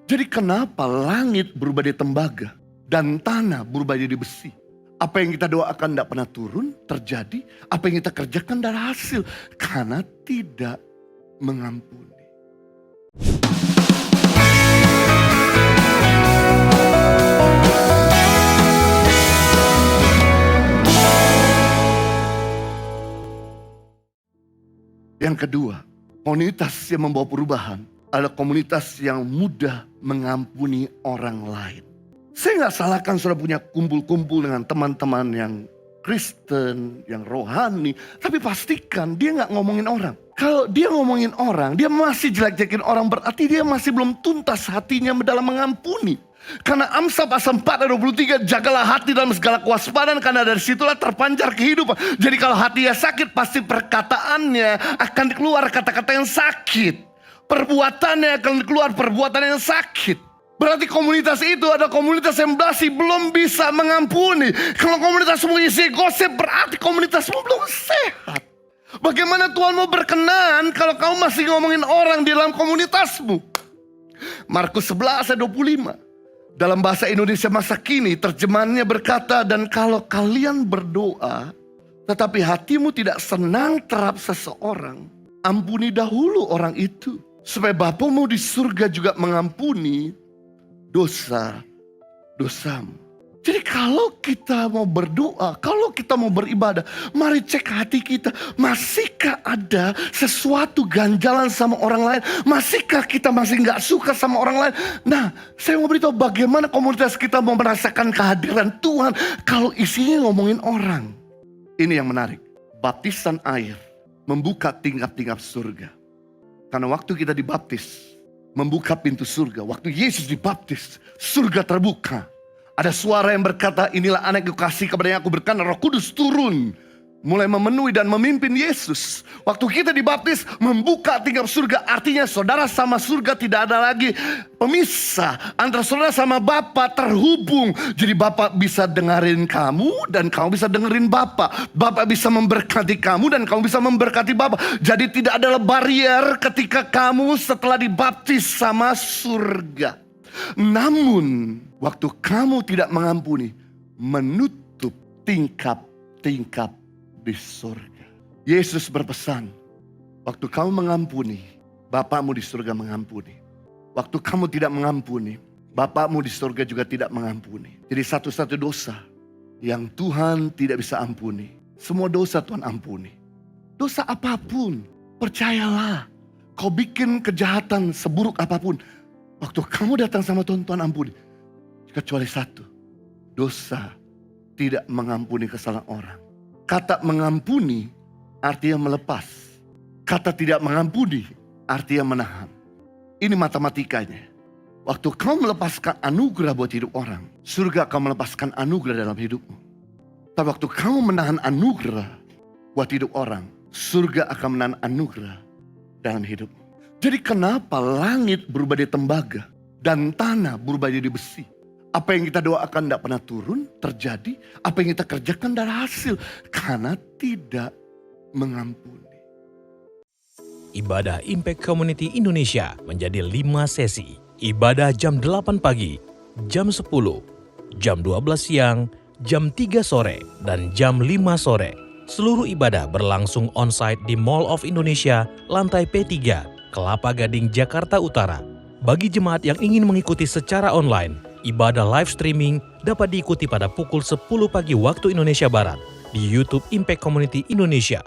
Jadi kenapa langit berubah jadi tembaga dan tanah berubah jadi besi? Apa yang kita doakan tidak pernah turun, terjadi. Apa yang kita kerjakan tidak hasil. Karena tidak mengampuni. Yang kedua, komunitas yang membawa perubahan adalah komunitas yang mudah mengampuni orang lain. Saya nggak salahkan saudara punya kumpul-kumpul dengan teman-teman yang Kristen, yang rohani. Tapi pastikan dia nggak ngomongin orang. Kalau dia ngomongin orang, dia masih jelek-jelekin orang, berarti dia masih belum tuntas hatinya dalam mengampuni. Karena Amsal pasal 4 ayat 23, jagalah hati dalam segala kewaspadaan, karena dari situlah terpancar kehidupan. Jadi kalau hatinya sakit, pasti perkataannya akan keluar kata-kata yang sakit. Perbuatannya akan keluar perbuatan yang sakit. Berarti komunitas itu ada komunitas yang masih belum bisa mengampuni. Kalau komunitasmu isi gosip, berarti komunitasmu belum sehat. Bagaimana Tuhan mau berkenan kalau kamu masih ngomongin orang di dalam komunitasmu? Markus 11 ayat 25. Dalam bahasa Indonesia masa kini terjemahannya berkata, dan kalau kalian berdoa tetapi hatimu tidak senang terhadap seseorang, ampuni dahulu orang itu, supaya Bapamu di surga juga mengampuni dosa-dosamu. Jadi kalau kita mau berdoa, kalau kita mau beribadah, mari cek hati kita. Masihkah ada sesuatu ganjalan sama orang lain? Masihkah kita masih gak suka sama orang lain? Nah, saya mau beritahu bagaimana komunitas kita mau merasakan kehadiran Tuhan kalau isinya ngomongin orang. Ini yang menarik. Baptisan air membuka tingkap-tingkap surga. Karena waktu kita dibaptis, membuka pintu surga. Waktu Yesus dibaptis, surga terbuka. Ada suara yang berkata, inilah anak yang kukasihi, kepadanya aku berkenan. Roh Kudus turun, mulai memenuhi dan memimpin Yesus. Waktu kita dibaptis, membuka tingkap surga. Artinya saudara sama surga tidak ada lagi pemisah. Antara saudara sama Bapa terhubung. Jadi Bapa bisa dengerin kamu dan kamu bisa dengerin Bapa. Bapa bisa memberkati kamu dan kamu bisa memberkati Bapa. Jadi tidak ada barier ketika kamu setelah dibaptis sama surga. Namun waktu kamu tidak mengampuni, menutup tingkap-tingkap di surga. Yesus berpesan, waktu kamu mengampuni, Bapamu di surga mengampuni. Waktu kamu tidak mengampuni, Bapamu di surga juga tidak mengampuni. Jadi satu-satu dosa yang Tuhan tidak bisa ampuni, semua dosa Tuhan ampuni. Dosa apapun, percayalah, kau bikin kejahatan seburuk apapun, waktu kamu datang sama Tuhan, Tuhan ampuni. Kecuali satu, dosa tidak mengampuni kesalahan orang. Kata mengampuni artinya melepas. Kata tidak mengampuni artinya menahan. Ini matematikanya. Waktu kamu melepaskan anugerah buat hidup orang, surga akan melepaskan anugerah dalam hidupmu. Tapi waktu kamu menahan anugerah buat hidup orang, surga akan menahan anugerah dalam hidupmu. Jadi kenapa langit berubah jadi tembaga dan tanah berubah jadi besi? Apa yang kita doakan tidak pernah turun, terjadi. Apa yang kita kerjakan tidak hasil. Karena tidak mengampuni. Ibadah Impact Community Indonesia menjadi 5 sesi. Ibadah jam 8 pagi, jam 10, jam 12 siang, jam 3 sore, dan jam 5 sore. Seluruh ibadah berlangsung on-site di Mall of Indonesia, lantai P3, Kelapa Gading, Jakarta Utara. Bagi jemaat yang ingin mengikuti secara online, ibadah live streaming dapat diikuti pada pukul 10 pagi waktu Indonesia Barat di YouTube Impact Community Indonesia.